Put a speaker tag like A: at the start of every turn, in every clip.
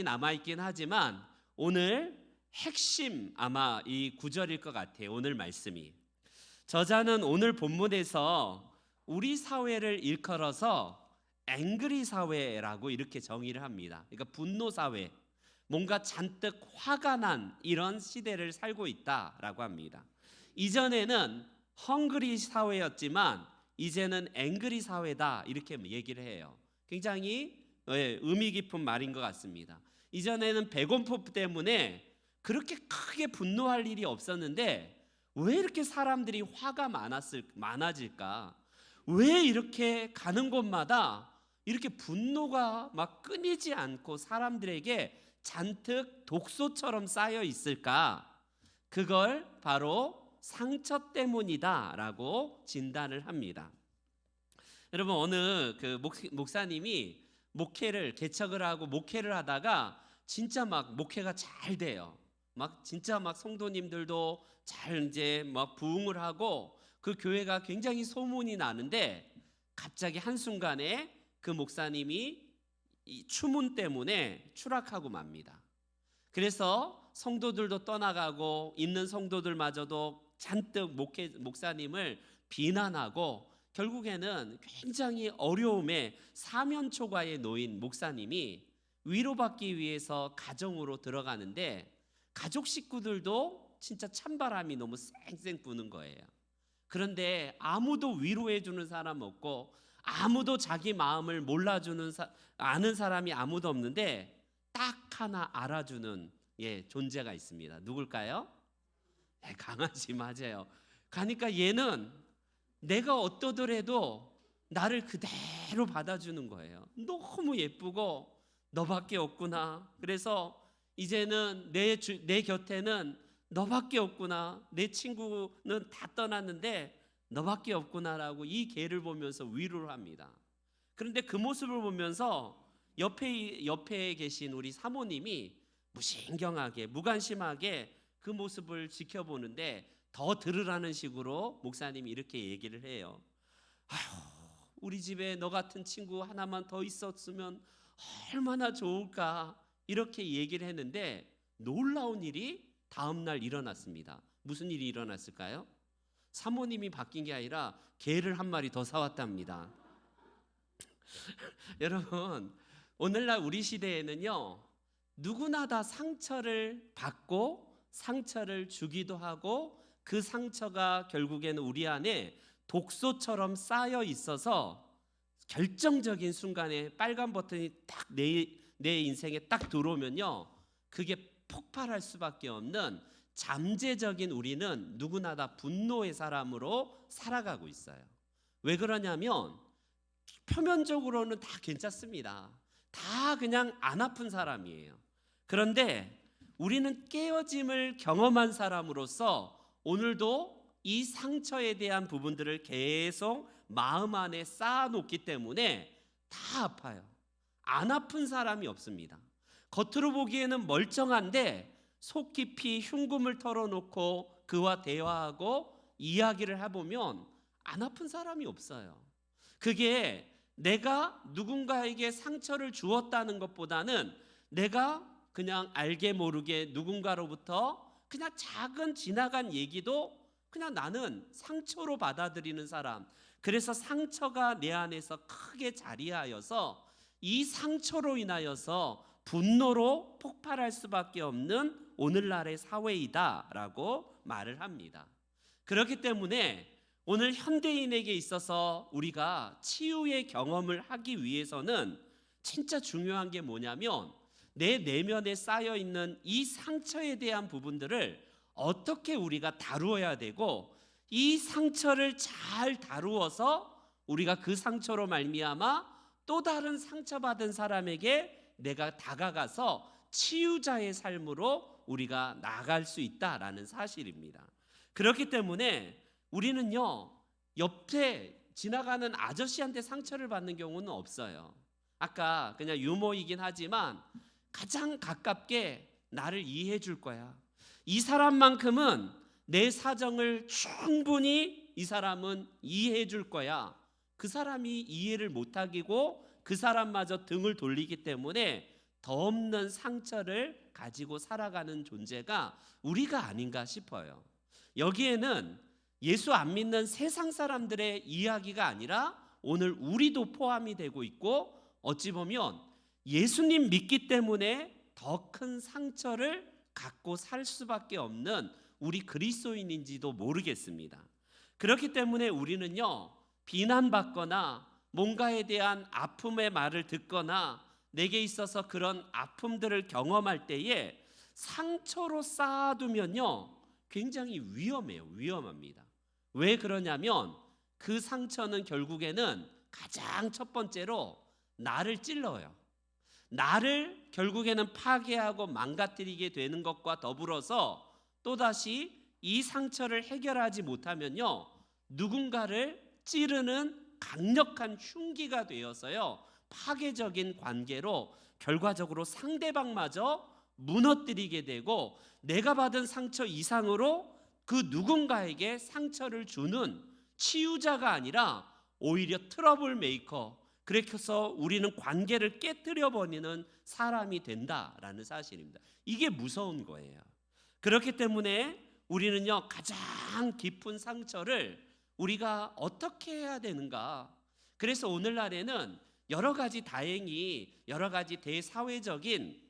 A: 남아있긴 하지만 오늘 핵심 아마 이 구절일 것 같아요. 오늘 말씀이. 저자는 오늘 본문에서 우리 사회를 일컬어서 앵그리 사회라고 이렇게 정의를 합니다. 그러니까 분노 사회, 뭔가 잔뜩 화가 난 이런 시대를 살고 있다라고 합니다. 이전에는 헝그리 사회였지만 이제는 앵그리 사회다 이렇게 얘기를 해요. 굉장히 의미 깊은 말인 것 같습니다. 이전에는 배고픔 때문에 그렇게 크게 분노할 일이 없었는데 왜 이렇게 사람들이 화가 많아질까? 왜 이렇게 가는 곳마다 이렇게 분노가 막 끊이지 않고 사람들에게 잔뜩 독소처럼 쌓여 있을까? 그걸 바로 상처 때문이다라고 진단을 합니다. 여러분, 어느 그 목사님이 목회를 개척을 하고 목회를 하다가 진짜 막 목회가 잘 돼요. 막 진짜 막 성도님들도 잘 이제 막 부흥을 하고 그 교회가 굉장히 소문이 나는데 갑자기 한순간에 그 목사님이 이 추문 때문에 추락하고 맙니다. 그래서 성도들도 떠나가고 있는 성도들마저도 잔뜩 목사님을 비난하고 결국에는 굉장히 어려움에 사면초가에 놓인 목사님이 위로받기 위해서 가정으로 들어가는데 가족 식구들도 진짜 찬바람이 너무 쌩쌩 부는 거예요. 그런데 아무도 위로해 주는 사람 없고 아무도 자기 마음을 몰라주는 아는 사람이 아무도 없는데 딱 하나 알아주는 존재가 있습니다. 누굴까요? 강아지 맞아요. 가니까 얘는 내가 어떠더라도 나를 그대로 받아주는 거예요. 너무 예쁘고 너밖에 없구나. 그래서 이제는 내 곁에는 너밖에 없구나. 내 친구는 다 떠났는데 너밖에 없구나라고 이 개를 보면서 위로를 합니다. 그런데 그 모습을 보면서 옆에 계신 우리 사모님이 무신경하게 무관심하게 그 모습을 지켜보는데 더 들으라는 식으로 목사님이 이렇게 얘기를 해요. 아휴, 우리 집에 너 같은 친구 하나만 더 있었으면 얼마나 좋을까 이렇게 얘기를 했는데 놀라운 일이 다음날 일어났습니다. 무슨 일이 일어났을까요? 사모님이 바뀐 게 아니라 개를 한 마리 더 사왔답니다. 여러분, 오늘날 우리 시대에는요 누구나 다 상처를 받고 상처를 주기도 하고 그 상처가 결국에는 우리 안에 독소처럼 쌓여 있어서 결정적인 순간에 빨간 버튼이 딱 내 인생에 딱 들어오면요 그게 폭발할 수밖에 없는 잠재적인 우리는 누구나 다 분노의 사람으로 살아가고 있어요. 왜 그러냐면 표면적으로는 다 괜찮습니다. 다 그냥 안 아픈 사람이에요. 그런데 우리는 깨어짐을 경험한 사람으로서 오늘도 이 상처에 대한 부분들을 계속 마음 안에 쌓아놓기 때문에 다 아파요. 안 아픈 사람이 없습니다. 겉으로 보기에는 멀쩡한데 속 깊이 흉금을 털어놓고 그와 대화하고 이야기를 해보면 안 아픈 사람이 없어요. 그게 내가 누군가에게 상처를 주었다는 것보다는 내가 그냥 알게 모르게 누군가로부터 그냥 작은 지나간 얘기도 그냥 나는 상처로 받아들이는 사람. 그래서 상처가 내 안에서 크게 자리하여서 이 상처로 인하여서 분노로 폭발할 수밖에 없는 오늘날의 사회이다라고 말을 합니다. 그렇기 때문에 오늘 현대인에게 있어서 우리가 치유의 경험을 하기 위해서는 진짜 중요한 게 뭐냐면 내 내면에 쌓여 있는 이 상처에 대한 부분들을 어떻게 우리가 다루어야 되고 이 상처를 잘 다루어서 우리가 그 상처로 말미암아 또 다른 상처받은 사람에게 내가 다가가서 치유자의 삶으로 우리가 나아갈 수 있다라는 사실입니다. 그렇기 때문에 우리는요 옆에 지나가는 아저씨한테 상처를 받는 경우는 없어요. 아까 그냥 유머이긴 하지만 가장 가깝게 나를 이해해 줄 거야. 이 사람만큼은 내 사정을 충분히 이 사람은 이해해 줄 거야. 그 사람이 이해를 못하기고 그 사람마저 등을 돌리기 때문에 더 없는 상처를 가지고 살아가는 존재가 우리가 아닌가 싶어요. 여기에는 예수 안 믿는 세상 사람들의 이야기가 아니라 오늘 우리도 포함이 되고 있고, 어찌 보면 예수님 믿기 때문에 더 큰 상처를 갖고 살 수밖에 없는 우리 그리스도인인지도 모르겠습니다. 그렇기 때문에 우리는요, 비난받거나 뭔가에 대한 아픔의 말을 듣거나 내게 있어서 그런 아픔들을 경험할 때에 상처로 쌓아두면요, 굉장히 위험합니다. 왜 그러냐면 그 상처는 결국에는 가장 첫 번째로 나를 찔러요. 나를 결국에는 파괴하고 망가뜨리게 되는 것과 더불어서 또다시 이 상처를 해결하지 못하면요, 누군가를 찌르는 강력한 흉기가 되어서요, 파괴적인 관계로 결과적으로 상대방마저 무너뜨리게 되고, 내가 받은 상처 이상으로 그 누군가에게 상처를 주는 치유자가 아니라 오히려 트러블 메이커, 그래서 우리는 관계를 깨뜨려 버리는 사람이 된다라는 사실입니다. 이게 무서운 거예요. 그렇기 때문에 우리는요, 가장 깊은 상처를 우리가 어떻게 해야 되는가? 그래서 오늘날에는 여러 가지, 다행히 여러 가지 대사회적인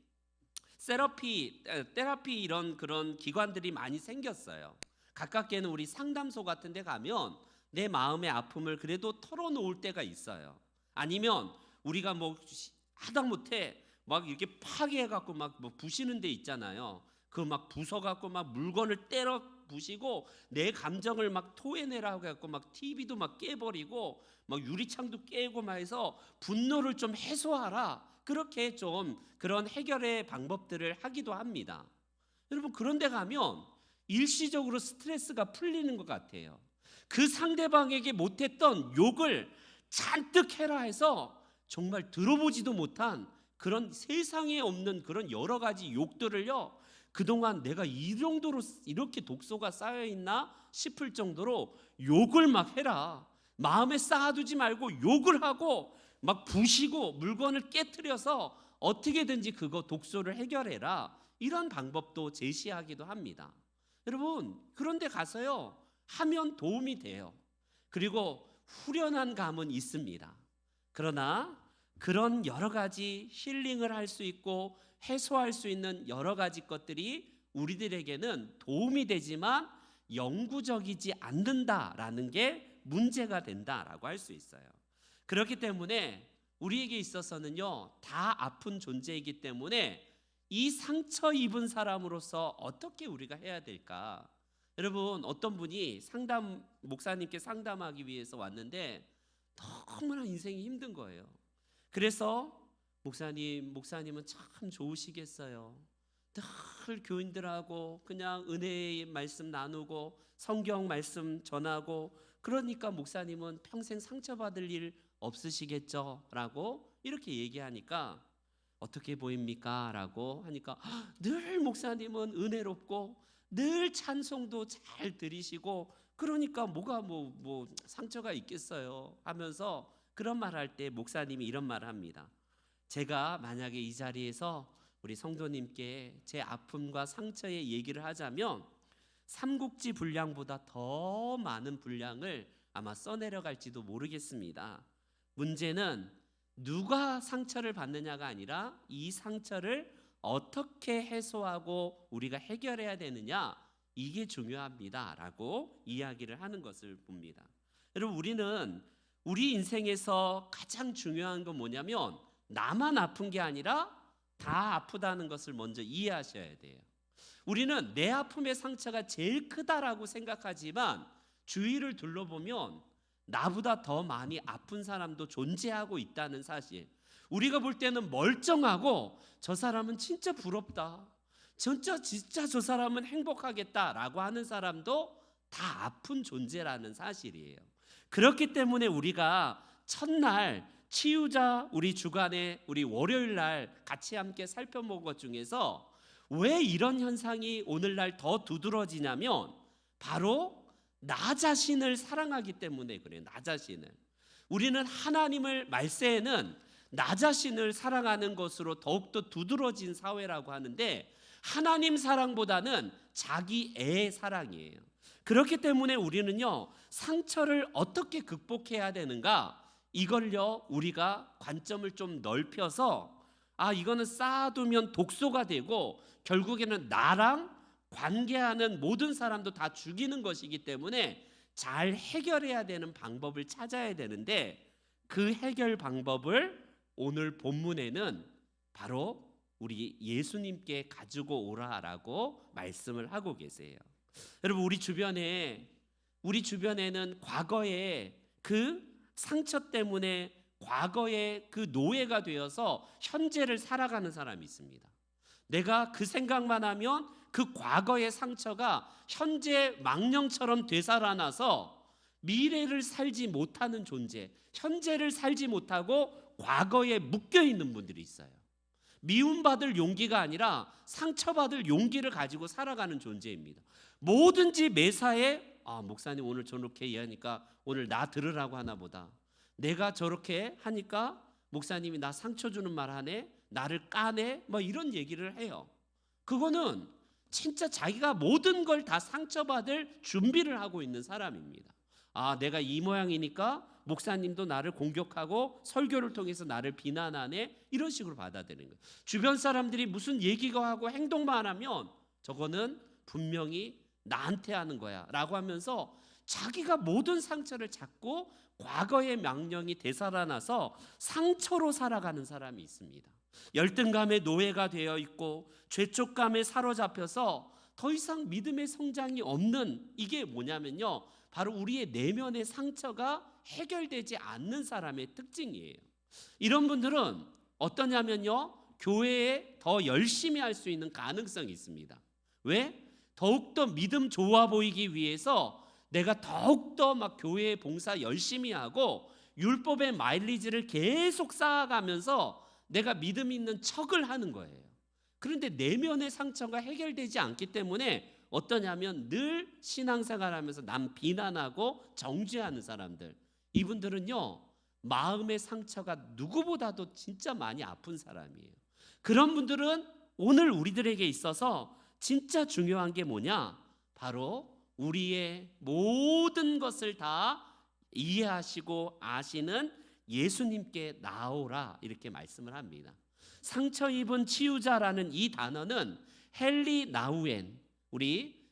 A: 테라피 이런 그런 기관들이 많이 생겼어요. 가깝게는 우리 상담소 같은 데 가면 내 마음의 아픔을 그래도 털어놓을 때가 있어요. 아니면 우리가 뭐 하다못해 막 이렇게 파괴해갖고 막 뭐 부시는 데 있잖아요. 그 막 부숴갖고 막 물건을 때려 부시고 내 감정을 막 토해내라고 해갖고 막 TV도 막 깨버리고 막 유리창도 깨고 막 해서 분노를 좀 해소하라, 그렇게 좀 그런 해결의 방법들을 하기도 합니다. 여러분, 그런 데 가면 일시적으로 스트레스가 풀리는 것 같아요. 그 상대방에게 못했던 욕을 잔뜩 해라 해서 정말 들어보지도 못한 그런 세상에 없는 그런 여러 가지 욕들을요, 그동안 내가 이 정도로 이렇게 독소가 쌓여있나 싶을 정도로 욕을 막 해라, 마음에 쌓아두지 말고 욕을 하고 막 부시고 물건을 깨트려서 어떻게든지 그거 독소를 해결해라, 이런 방법도 제시하기도 합니다. 여러분, 그런데 가서요 하면 도움이 돼요. 그리고 후련한 감은 있습니다. 그러나 그런 여러 가지 힐링을 할 수 있고 해소할 수 있는 여러 가지 것들이 우리들에게는 도움이 되지만 영구적이지 않는다라는 게 문제가 된다라고 할 수 있어요. 그렇기 때문에 우리에게 있어서는요, 다 아픈 존재이기 때문에 이 상처 입은 사람으로서 어떻게 우리가 해야 될까? 여러분, 어떤 분이 목사님께 상담하기 위해서 왔는데 너무나 인생이 힘든 거예요. 그래서 목사님은 참 좋으시겠어요. 늘 교인들하고 그냥 은혜의 말씀 나누고 성경 말씀 전하고, 그러니까 목사님은 평생 상처받을 일 없으시겠죠? 라고 이렇게 얘기하니까 어떻게 보입니까? 라고 하니까 늘 목사님은 은혜롭고 늘 찬송도 잘 들으시고, 그러니까 뭐가 뭐 상처가 있겠어요 하면서 그런 말 할 때 목사님이 이런 말을 합니다. 제가 만약에 이 자리에서 우리 성도님께 제 아픔과 상처의 얘기를 하자면 삼국지 분량보다 더 많은 분량을 아마 써내려갈지도 모르겠습니다. 문제는 누가 상처를 받느냐가 아니라 이 상처를 어떻게 해소하고 우리가 해결해야 되느냐, 이게 중요합니다 라고 이야기를 하는 것을 봅니다. 여러분, 우리는 우리 인생에서 가장 중요한 건 뭐냐면 나만 아픈 게 아니라 다 아프다는 것을 먼저 이해하셔야 돼요. 우리는 내 아픔의 상처가 제일 크다라고 생각하지만 주위를 둘러보면 나보다 더 많이 아픈 사람도 존재하고 있다는 사실, 우리가 볼 때는 멀쩡하고 저 사람은 진짜 부럽다, 진짜 저 사람은 행복하겠다라고 하는 사람도 다 아픈 존재라는 사실이에요. 그렇기 때문에 우리가 첫날 치유자 우리 주간에 우리 월요일 날 같이 함께 살펴본 것 중에서 왜 이런 현상이 오늘날 더 두드러지냐면 바로 나 자신을 사랑하기 때문에 그래요. 나 자신을. 우리는 하나님을 말세에는 나 자신을 사랑하는 것으로 더욱더 두드러진 사회라고 하는데 하나님 사랑보다는 자기 애의 사랑이에요. 그렇기 때문에 우리는요, 상처를 어떻게 극복해야 되는가, 이걸요 우리가 관점을 좀 넓혀서 이거는 쌓아두면 독소가 되고 결국에는 나랑 관계하는 모든 사람도 다 죽이는 것이기 때문에 잘 해결해야 되는 방법을 찾아야 되는데, 그 해결 방법을 오늘 본문에는 바로 우리 예수님께 가지고 오라라고 말씀을 하고 계세요. 여러분, 우리 주변에는 과거에 그 상처 때문에 과거의 그 노예가 되어서 현재를 살아가는 사람이 있습니다. 내가 그 생각만 하면 그 과거의 상처가 현재 망령처럼 되살아나서 미래를 살지 못하는 존재, 현재를 살지 못하고 과거에 묶여 있는 분들이 있어요. 미움받을 용기가 아니라 상처받을 용기를 가지고 살아가는 존재입니다. 뭐든지 매사에 목사님 오늘 저렇게 얘기하니까 오늘 나 들으라고 하나 보다, 내가 저렇게 하니까 목사님이 나 상처 주는 말 하네, 나를 까네, 이런 얘기를 해요. 그거는 진짜 자기가 모든 걸 다 상처받을 준비를 하고 있는 사람입니다. 내가 이 모양이니까 목사님도 나를 공격하고 설교를 통해서 나를 비난하네, 이런 식으로 받아들이는 거예요. 주변 사람들이 무슨 얘기가 하고 행동만 하면 저거는 분명히 나한테 하는 거야 라고 하면서 자기가 모든 상처를 잡고 과거의 명령이 되살아나서 상처로 살아가는 사람이 있습니다. 열등감의 노예가 되어 있고 죄촉감에 사로잡혀서 더 이상 믿음의 성장이 없는, 이게 뭐냐면요, 바로 우리의 내면의 상처가 해결되지 않는 사람의 특징이에요. 이런 분들은 어떠냐면요, 교회에 더 열심히 할 수 있는 가능성이 있습니다. 왜? 더욱더 믿음 좋아 보이기 위해서 내가 더욱더 교회에 봉사 열심히 하고 율법의 마일리지를 계속 쌓아가면서 내가 믿음 있는 척을 하는 거예요. 그런데 내면의 상처가 해결되지 않기 때문에 어떠냐면 늘 신앙생활하면서 남 비난하고 정죄하는 사람들, 이분들은요 마음의 상처가 누구보다도 진짜 많이 아픈 사람이에요. 그런 분들은 오늘 우리들에게 있어서 진짜 중요한 게 뭐냐, 바로 우리의 모든 것을 다 이해하시고 아시는 예수님께 나오라, 이렇게 말씀을 합니다. 상처 입은 치유자라는 이 단어는 헨리 나우엔, 우리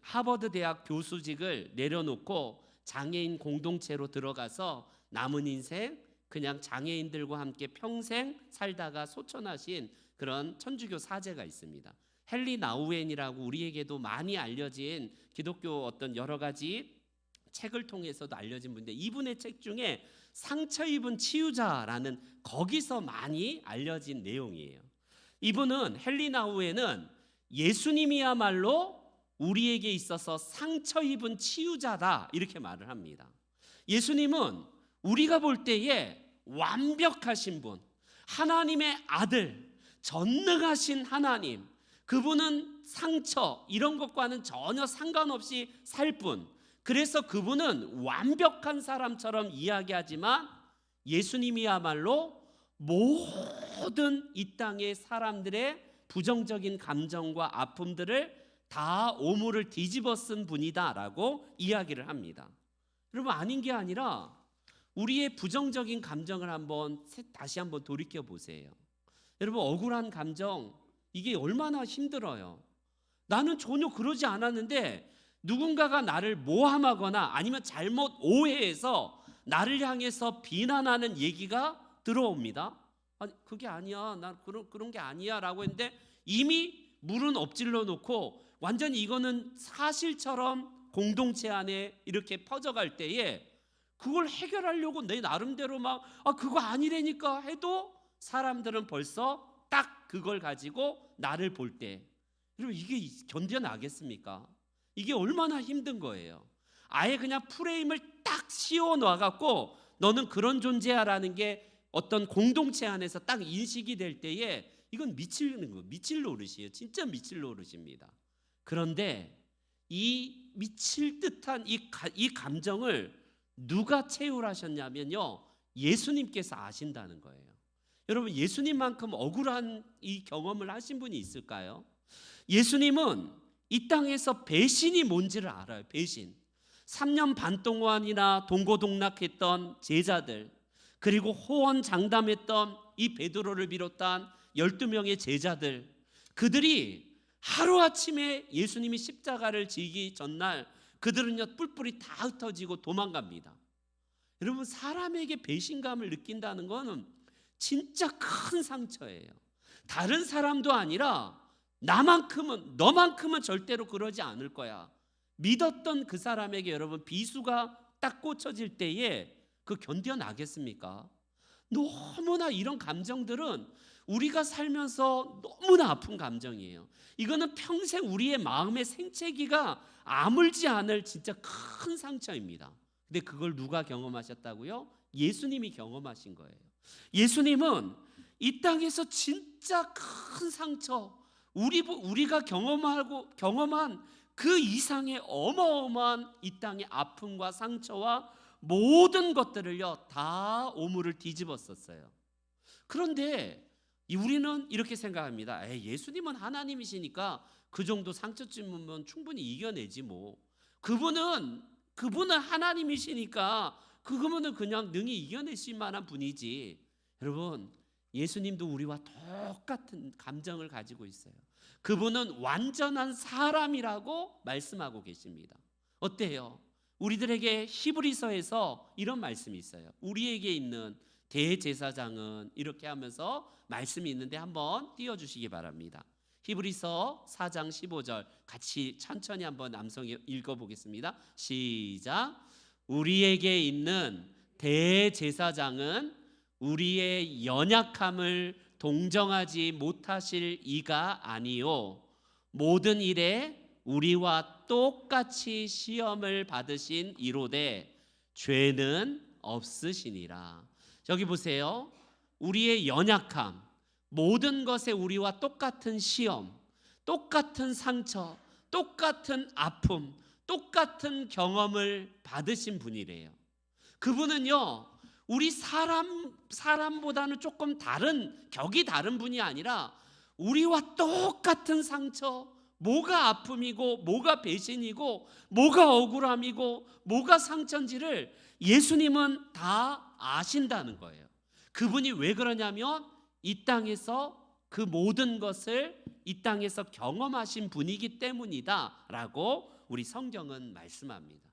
A: 하버드 대학 교수직을 내려놓고 장애인 공동체로 들어가서 남은 인생 그냥 장애인들과 함께 평생 살다가 소천하신 그런 천주교 사제가 있습니다. 헨리 나우엔이라고 우리에게도 많이 알려진 기독교 어떤 여러 가지 책을 통해서도 알려진 분인데, 이분의 책 중에 상처 입은 치유자라는, 거기서 많이 알려진 내용이에요. 이분은, 헨리 나우엔은 예수님이야말로 우리에게 있어서 상처 입은 치유자다, 이렇게 말을 합니다. 예수님은 우리가 볼 때에 완벽하신 분, 하나님의 아들, 전능하신 하나님, 그분은 상처 이런 것과는 전혀 상관없이 살 뿐, 그래서 그분은 완벽한 사람처럼 이야기하지만 예수님이야말로 모든 이 땅의 사람들의 부정적인 감정과 아픔들을 다 오물을 뒤집어 쓴 분이다라고 이야기를 합니다. 여러분, 아닌 게 아니라 우리의 부정적인 감정을 다시 한번 돌이켜 보세요. 여러분, 억울한 감정, 이게 얼마나 힘들어요. 나는 전혀 그러지 않았는데 누군가가 나를 모함하거나 아니면 잘못 오해해서 나를 향해서 비난하는 얘기가 들어옵니다. 그게 아니야, 나 그런 게 아니야 라고 했는데 이미 물은 엎질러 놓고 완전히 이거는 사실처럼 공동체 안에 이렇게 퍼져갈 때에 그걸 해결하려고 내 나름대로 그거 아니라니까 해도 사람들은 벌써 딱 그걸 가지고 나를 볼 때, 여러분, 이게 견뎌나겠습니까? 이게 얼마나 힘든 거예요. 아예 그냥 프레임을 딱 씌워 놔갖고 너는 그런 존재야 라는 게 어떤 공동체 안에서 딱 인식이 될 때에 이건 미칠 노릇이에요. 진짜 미칠 노릇입니다. 그런데 이 미칠 듯한 이 감정을 누가 체휼하셨냐면요, 예수님께서 아신다는 거예요. 여러분, 예수님만큼 억울한 이 경험을 하신 분이 있을까요? 예수님은 이 땅에서 배신이 뭔지를 알아요. 배신. 3년 반 동안이나 동고동락했던 제자들, 그리고 호언장담했던 이 베드로를 비롯한 12명의 제자들, 그들이 하루아침에 예수님이 십자가를 지기 전날 그들은요 뿔뿔이 다 흩어지고 도망갑니다. 여러분, 사람에게 배신감을 느낀다는 것은 진짜 큰 상처예요. 다른 사람도 아니라 너만큼은 절대로 그러지 않을 거야. 믿었던 그 사람에게 여러분 비수가 딱 꽂혀질 때에 그 견뎌나겠습니까? 너무나 이런 감정들은 우리가 살면서 너무나 아픈 감정이에요. 이거는 평생 우리의 마음의 생채기가 아물지 않을 진짜 큰 상처입니다. 근데 그걸 누가 경험하셨다고요? 예수님이 경험하신 거예요. 예수님은 이 땅에서 진짜 큰 상처, 우리가 경험한 그 이상의 어마어마한 이 땅의 아픔과 상처와 모든 것들을요 다 오물을 뒤집었었어요. 그런데 우리는 이렇게 생각합니다. 예수님은 하나님이시니까 그 정도 상처쯤이면 충분히 이겨내지 뭐. 그분은 하나님이시니까 그거는 그냥 능히 이겨내실 만한 분이지. 여러분, 예수님도 우리와 똑같은 감정을 가지고 있어요. 그분은 완전한 사람이라고 말씀하고 계십니다. 어때요? 우리들에게 히브리서에서 이런 말씀이 있어요. 우리에게 있는 대제사장은 이렇게 하면서 말씀이 있는데 한번 띄워주시기 바랍니다. 히브리서 4장 15절 같이 천천히 한번 남성이 읽어보겠습니다. 시작. 우리에게 있는 대제사장은 우리의 연약함을 동정하지 못하실 이가 아니요 모든 일에 우리와 똑같이 시험을 받으신 이로되 죄는 없으시니라. 여기 보세요. 우리의 연약함, 모든 것에 우리와 똑같은 시험, 똑같은 상처, 똑같은 아픔, 똑같은 경험을 받으신 분이래요. 그분은요 우리 사람보다는 조금 격이 다른 분이 아니라 우리와 똑같은 상처, 뭐가 아픔이고 뭐가 배신이고 뭐가 억울함이고 뭐가 상처인지를 예수님은 다 아신다는 거예요. 그분이 왜 그러냐면 이 땅에서 그 모든 것을 이 땅에서 경험하신 분이기 때문이다라고 우리 성경은 말씀합니다.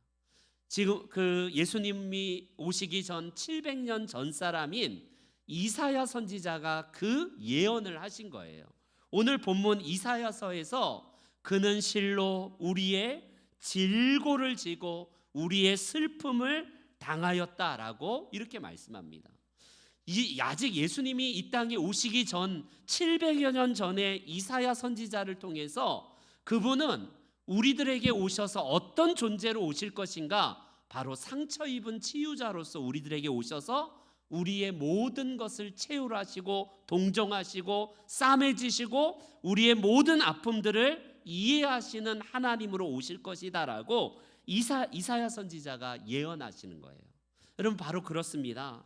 A: 지금 그 예수님이 오시기 전 700년 전 사람인 이사야 선지자가 그 예언을 하신 거예요. 오늘 본문 이사야서에서 그는 실로 우리의 질고를 지고 우리의 슬픔을 당하였다라고 이렇게 말씀합니다. 아직 예수님이 이 땅에 오시기 전 700여 년 전에 이사야 선지자를 통해서 그분은 우리들에게 오셔서 어떤 존재로 오실 것인가? 바로 상처 입은 치유자로서 우리들에게 오셔서 우리의 모든 것을 채울하시고 동정하시고 싸매지시고 우리의 모든 아픔들을 이해하시는 하나님으로 오실 것이다라고 이사야 선지자가 예언하시는 거예요. 여러분, 바로 그렇습니다.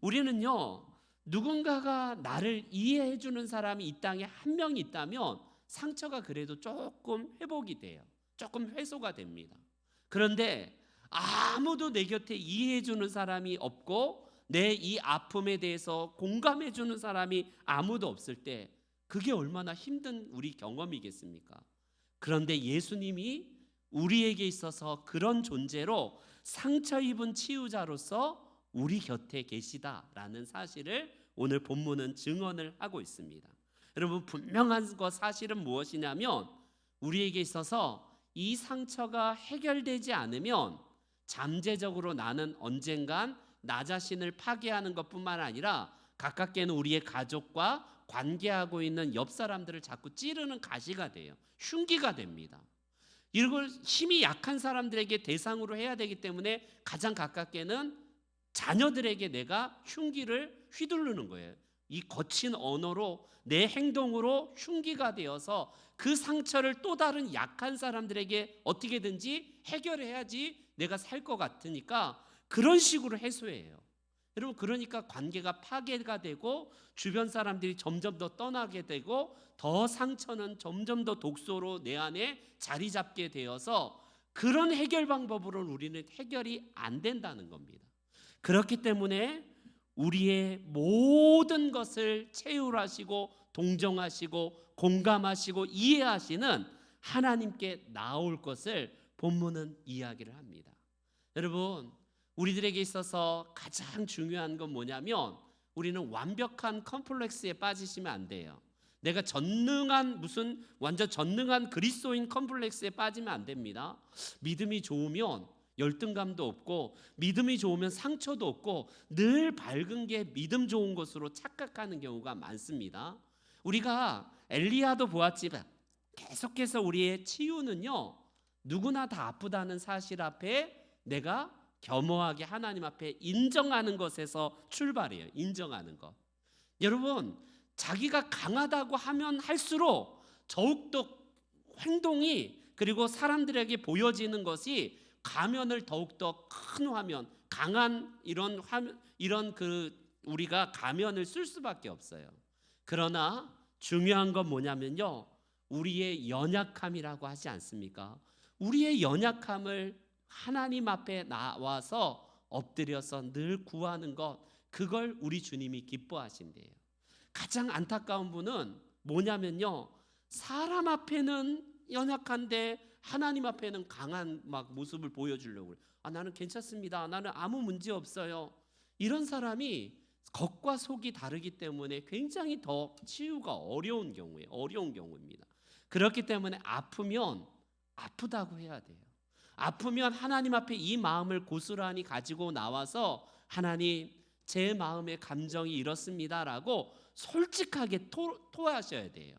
A: 우리는요 누군가가 나를 이해해 주는 사람이 이 땅에 한 명 있다면 상처가 그래도 조금 회복이 돼요. 조금 해소가 됩니다. 그런데 아무도 내 곁에 이해해 주는 사람이 없고 내 이 아픔에 대해서 공감해 주는 사람이 아무도 없을 때 그게 얼마나 힘든 우리 경험이겠습니까? 그런데 예수님이 우리에게 있어서 그런 존재로 상처 입은 치유자로서 우리 곁에 계시다라는 사실을 오늘 본문은 증언을 하고 있습니다. 여러분, 분명한 것 사실은 무엇이냐면 우리에게 있어서 이 상처가 해결되지 않으면 잠재적으로 나는 언젠간 나 자신을 파괴하는 것뿐만 아니라 가깝게는 우리의 가족과 관계하고 있는 옆 사람들을 자꾸 찌르는 가시가 돼요. 흉기가 됩니다. 이걸 힘이 약한 사람들에게 대상으로 해야 되기 때문에 가장 가깝게는 자녀들에게 내가 흉기를 휘두르는 거예요. 이 거친 언어로 내 행동으로 흉기가 되어서 그 상처를 또 다른 약한 사람들에게 어떻게든지 해결해야지 내가 살 것 같으니까 그런 식으로 해소해요. 여러분, 그러니까 관계가 파괴가 되고 주변 사람들이 점점 더 떠나게 되고 더 상처는 점점 더 독소로 내 안에 자리 잡게 되어서 그런 해결 방법으로는 우리는 해결이 안 된다는 겁니다. 그렇기 때문에 우리의 모든 것을 체휼하시고 동정하시고 공감하시고 이해하시는 하나님께 나올 것을 본문은 이야기를 합니다. 여러분, 우리들에게 있어서 가장 중요한 건 뭐냐면 우리는 완벽한 컴플렉스에 빠지시면 안 돼요. 내가 전능한 완전 전능한 그리스도인 컴플렉스에 빠지면 안 됩니다. 믿음이 좋으면 열등감도 없고 믿음이 좋으면 상처도 없고 늘 밝은 게 믿음 좋은 것으로 착각하는 경우가 많습니다. 우리가 엘리야도 보았지만 계속해서 우리의 치유는요, 누구나 다 아프다는 사실 앞에 내가 겸허하게 하나님 앞에 인정하는 것에서 출발해요. 인정하는 것. 여러분, 자기가 강하다고 하면 할수록 더욱더 행동이 그리고 사람들에게 보여지는 것이 가면을 더욱더 큰 화면, 강한 이런 우리가 가면을 쓸 수밖에 없어요. 그러나 중요한 건 뭐냐면요, 우리의 연약함이라고 하지 않습니까? 우리의 연약함을 하나님 앞에 나와서 엎드려서 늘 구하는 것, 그걸 우리 주님이 기뻐하신대요. 가장 안타까운 분은 뭐냐면요, 사람 앞에는 연약한데 하나님 앞에는 강한 모습을 보여주려고 그래요. 나는 괜찮습니다, 나는 아무 문제 없어요. 이런 사람이 겉과 속이 다르기 때문에 굉장히 더 치유가 어려운 경우입니다. 그렇기 때문에 아프면 아프다고 해야 돼요. 아프면 하나님 앞에 이 마음을 고스란히 가지고 나와서 하나님, 제 마음의 감정이 이렇습니다라고 솔직하게 토하셔야 돼요.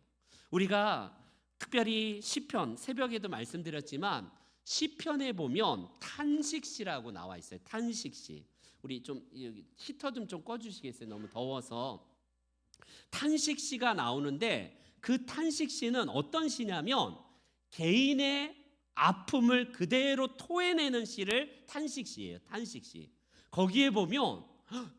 A: 우리가 특별히 시편, 새벽에도 말씀드렸지만 시편에 보면 탄식시라고 나와 있어요. 탄식시. 우리 좀 히터 좀 꺼주시겠어요? 너무 더워서. 탄식시가 나오는데 그 탄식시는 어떤 시냐면 개인의 아픔을 그대로 토해내는 시를 탄식시예요. 탄식시. 거기에 보면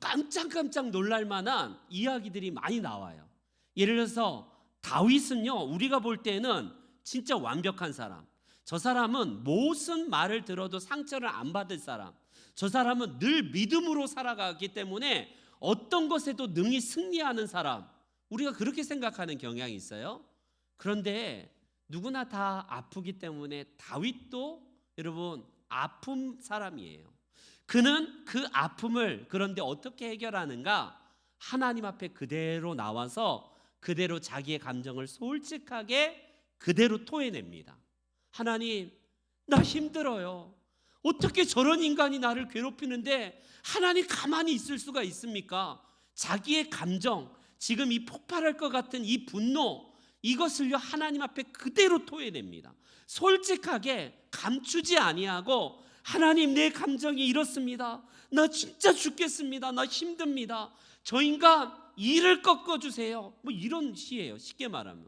A: 깜짝깜짝 놀랄 만한 이야기들이 많이 나와요. 예를 들어서 다윗은요, 우리가 볼 때는 진짜 완벽한 사람, 저 사람은 무슨 말을 들어도 상처를 안 받을 사람, 저 사람은 늘 믿음으로 살아가기 때문에 어떤 것에도 능히 승리하는 사람, 우리가 그렇게 생각하는 경향이 있어요. 그런데 누구나 다 아프기 때문에 다윗도 여러분 아픈 사람이에요. 그는 그 아픔을 그런데 어떻게 해결하는가? 하나님 앞에 그대로 나와서 그대로 자기의 감정을 솔직하게 그대로 토해냅니다. 하나님, 나 힘들어요. 어떻게 저런 인간이 나를 괴롭히는데 하나님 가만히 있을 수가 있습니까? 자기의 감정, 지금 이 폭발할 것 같은 이 분노, 이것을요 하나님 앞에 그대로 토해냅니다. 솔직하게 감추지 아니하고 하나님, 내 감정이 이렇습니다. 나 진짜 죽겠습니다. 나 힘듭니다. 저 인간 이를 꺾어주세요. 이런 시예요. 쉽게 말하면.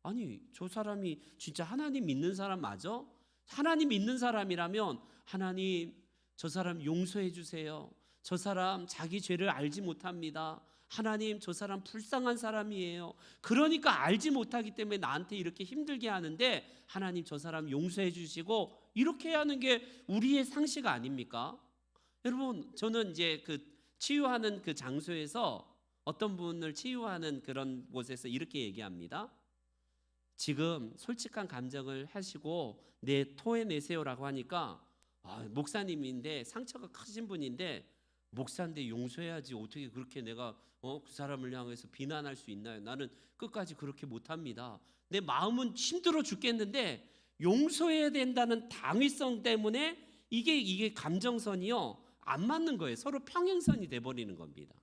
A: 아니, 저 사람이 진짜 하나님 믿는 사람 맞아? 하나님 믿는 사람이라면 하나님, 저 사람 용서해 주세요. 저 사람 자기 죄를 알지 못합니다. 하나님, 저 사람 불쌍한 사람이에요. 그러니까 알지 못하기 때문에 나한테 이렇게 힘들게 하는데 하나님, 저 사람 용서해 주시고, 이렇게 해야 하는 게 우리의 상식 아닙니까? 여러분, 저는 이제 그 치유하는 그 장소에서 어떤 분을 치유하는 그런 곳에서 이렇게 얘기합니다. 지금 솔직한 감정을 하시고 토해내세요라고 하니까 목사님인데 상처가 크신 분인데, 목사인데 용서해야지, 어떻게 그렇게 내가 그 사람을 향해서 비난할 수 있나요? 나는 끝까지 그렇게 못합니다. 내 마음은 힘들어 죽겠는데 용서해야 된다는 당위성 때문에 이게 감정선이요 안 맞는 거예요. 서로 평행선이 돼버리는 겁니다.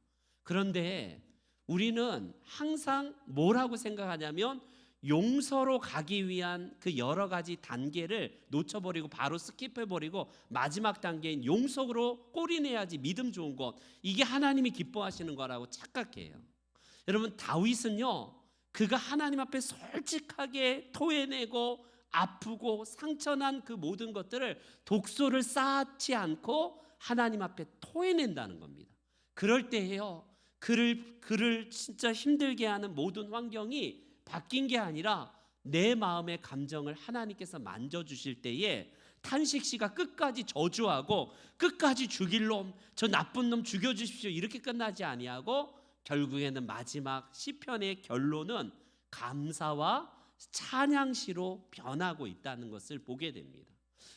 A: 그런데 우리는 항상 뭐라고 생각하냐면 용서로 가기 위한 그 여러 가지 단계를 놓쳐버리고 바로 스킵해버리고 마지막 단계인 용서로 꼬리내야지 믿음 좋은 것, 이게 하나님이 기뻐하시는 거라고 착각해요. 여러분, 다윗은요, 그가 하나님 앞에 솔직하게 토해내고 아프고 상처난 그 모든 것들을 독소를 쌓지 않고 하나님 앞에 토해낸다는 겁니다. 그럴 때에요. 그를 진짜 힘들게 하는 모든 환경이 바뀐 게 아니라 내 마음의 감정을 하나님께서 만져주실 때에 탄식 씨가 끝까지 저주하고 끝까지 죽일 놈, 저 나쁜 놈 죽여주십시오 이렇게 끝나지 아니하고 결국에는 마지막 시편의 결론은 감사와 찬양시로 변하고 있다는 것을 보게 됩니다.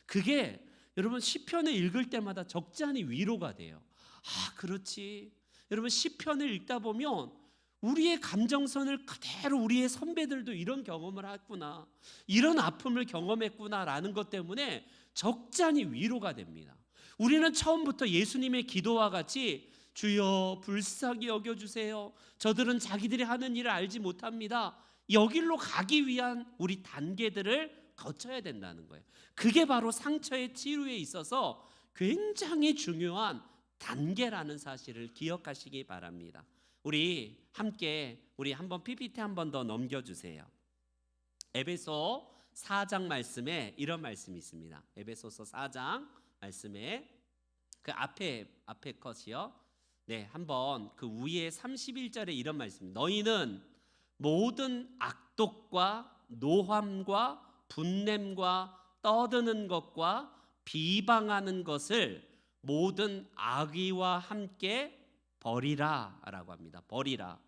A: 그게 여러분 시편을 읽을 때마다 적지 않은 위로가 돼요. 아, 그렇지. 여러분 시편을 읽다 보면 우리의 감정선을 그대로 우리의 선배들도 이런 경험을 했구나, 이런 아픔을 경험했구나라는 것 때문에 적잖이 위로가 됩니다. 우리는 처음부터 예수님의 기도와 같이 주여 불쌍히 여겨주세요, 저들은 자기들이 하는 일을 알지 못합니다, 여길로 가기 위한 우리 단계들을 거쳐야 된다는 거예요. 그게 바로 상처의 치유에 있어서 굉장히 중요한 단계라는 사실을 기억하시기 바랍니다. 우리 함께 한번 PPT 한 번 더 넘겨주세요. 에베소 4장 말씀에 이런 말씀이 있습니다. 에베소서 4장 말씀에 그 앞에 컷이요. 네, 한번 그 위에 31절에 이런 말씀입니다. 너희는 모든 악독과 노함과 분냄과 떠드는 것과 비방하는 것을 모든 악의와 함께 버리라 라고 합니다. 버리라.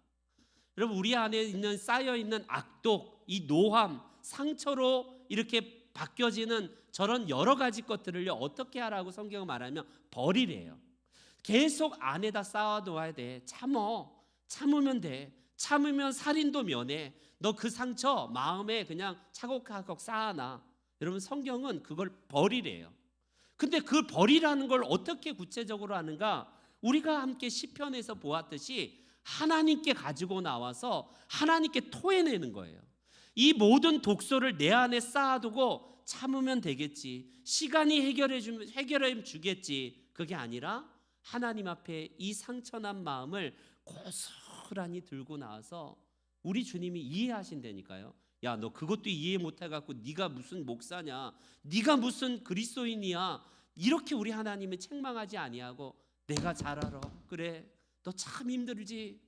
A: 여러분 우리 안에 있는 쌓여있는 악독, 이 노함, 상처로 이렇게 바뀌어지는 저런 여러 가지 것들을요 어떻게 하라고 성경은 말하면 버리래요. 계속 안에다 쌓아놓아야 돼. 참으면 돼. 참으면 살인도 면해. 너 그 상처 마음에 그냥 차곡차곡 쌓아놔. 여러분 성경은 그걸 버리래요. 근데 그 버리라는 걸 어떻게 구체적으로 하는가? 우리가 함께 시편에서 보았듯이 하나님께 가지고 나와서 하나님께 토해내는 거예요. 이 모든 독소를 내 안에 쌓아두고 참으면 되겠지, 시간이 해결해 주겠지, 그게 아니라 하나님 앞에 이 상처난 마음을 고스란히 들고 나와서 우리 주님이 이해하신다니까요. 야, 너 그것도 이해 못해갖고 네가 무슨 목사냐, 네가 무슨 그리스도인이야, 이렇게 우리 하나님을 책망하지 아니하고 내가 잘 알아. 그래, 너 참 힘들지.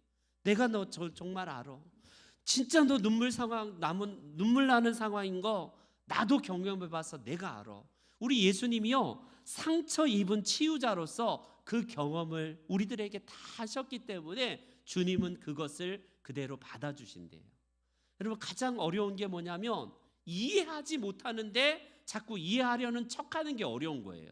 A: 내가 너 정말 알아. 진짜 너 눈물 나는 상황인 거 나도 경험해봐서 내가 알아. 우리 예수님이요 상처 입은 치유자로서 그 경험을 우리들에게 다 하셨기 때문에 주님은 그것을 그대로 받아주신대요. 여러분 가장 어려운 게 뭐냐면 이해하지 못하는데 자꾸 이해하려는 척하는 게 어려운 거예요.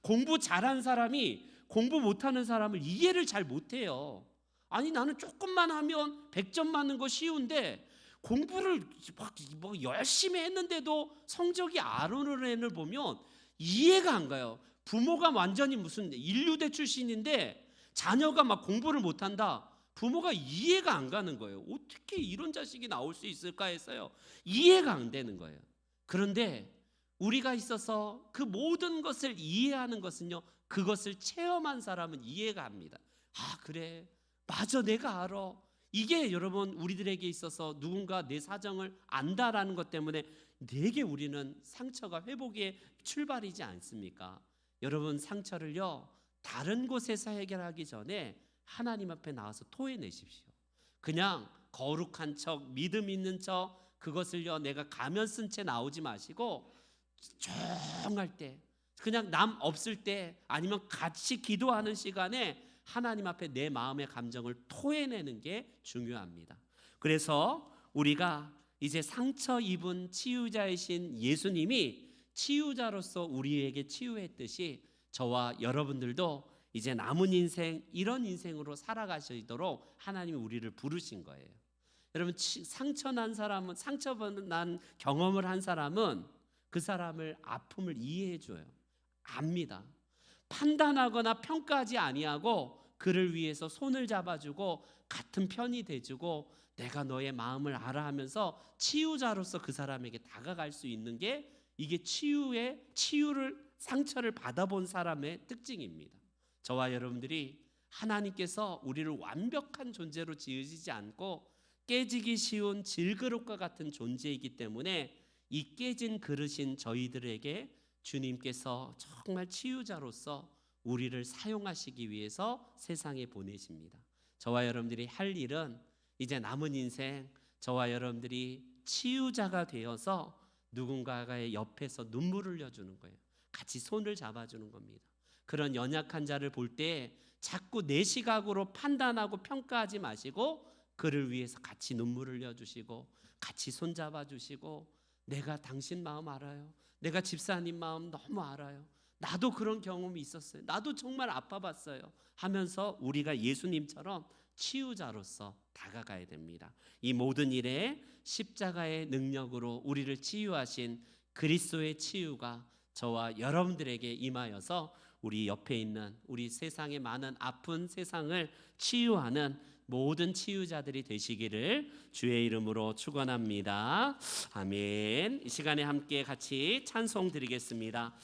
A: 공부 잘한 사람이 공부 못하는 사람을 이해를 잘 못해요. 아니 나는 조금만 하면 100점 맞는 거 쉬운데 공부를 막 열심히 했는데도 성적이 안 오르는 애를 보면 이해가 안 가요. 부모가 완전히 무슨 인류대 출신인데 자녀가 막 공부를 못한다. 부모가 이해가 안 가는 거예요. 어떻게 이런 자식이 나올 수 있을까 했어요. 이해가 안 되는 거예요. 그런데 우리가 있어서 그 모든 것을 이해하는 것은요, 그것을 체험한 사람은 이해가 합니다. 아, 그래, 맞아, 내가 알아. 이게 여러분 우리들에게 있어서 누군가 내 사정을 안다라는 것 때문에 되게 우리는 상처가 회복의 출발이지 않습니까? 여러분 상처를요 다른 곳에서 해결하기 전에 하나님 앞에 나와서 토해내십시오. 그냥 거룩한 척, 믿음 있는 척, 그것을요 내가 가면 쓴 채 나오지 마시고 조용할 때, 그냥 남 없을 때, 아니면 같이 기도하는 시간에 하나님 앞에 내 마음의 감정을 토해내는 게 중요합니다. 그래서 우리가 이제 상처 입은 치유자이신 예수님이 치유자로서 우리에게 치유했듯이 저와 여러분들도 이제 남은 인생 이런 인생으로 살아가시도록 하나님이 우리를 부르신 거예요. 여러분 상처난 사람은, 상처난 경험을 한 사람은 그 사람을 아픔을 이해해줘요. 압니다. 판단하거나 평가하지 아니하고 그를 위해서 손을 잡아주고 같은 편이 돼주고 내가 너의 마음을 알아 하면서 치유자로서 그 사람에게 다가갈 수 있는 게 이게 치유를 상처를 받아본 사람의 특징입니다. 저와 여러분들이 하나님께서 우리를 완벽한 존재로 지으시지 않고 깨지기 쉬운 질그릇과 같은 존재이기 때문에 이 깨진 그릇인 저희들에게 주님께서 정말 치유자로서 우리를 사용하시기 위해서 세상에 보내십니다. 저와 여러분들이 할 일은 이제 남은 인생 저와 여러분들이 치유자가 되어서 누군가의 옆에서 눈물을 흘려주는 거예요. 같이 손을 잡아주는 겁니다. 그런 연약한 자를 볼 때 자꾸 내 시각으로 판단하고 평가하지 마시고 그를 위해서 같이 눈물을 흘려주시고 같이 손잡아 주시고 내가 당신 마음 알아요. 내가 집사님 마음 너무 알아요. 나도 그런 경험이 있었어요. 나도 정말 아파봤어요. 하면서 우리가 예수님처럼 치유자로서 다가가야 됩니다. 이 모든 일에 십자가의 능력으로 우리를 치유하신 그리스도의 치유가 저와 여러분들에게 임하여서 우리 옆에 있는 우리 세상의 많은 아픈 세상을 치유하는 모든 치유자들이 되시기를 주의 이름으로 축원합니다. 아멘. 이 시간에 함께 같이 찬송 드리겠습니다.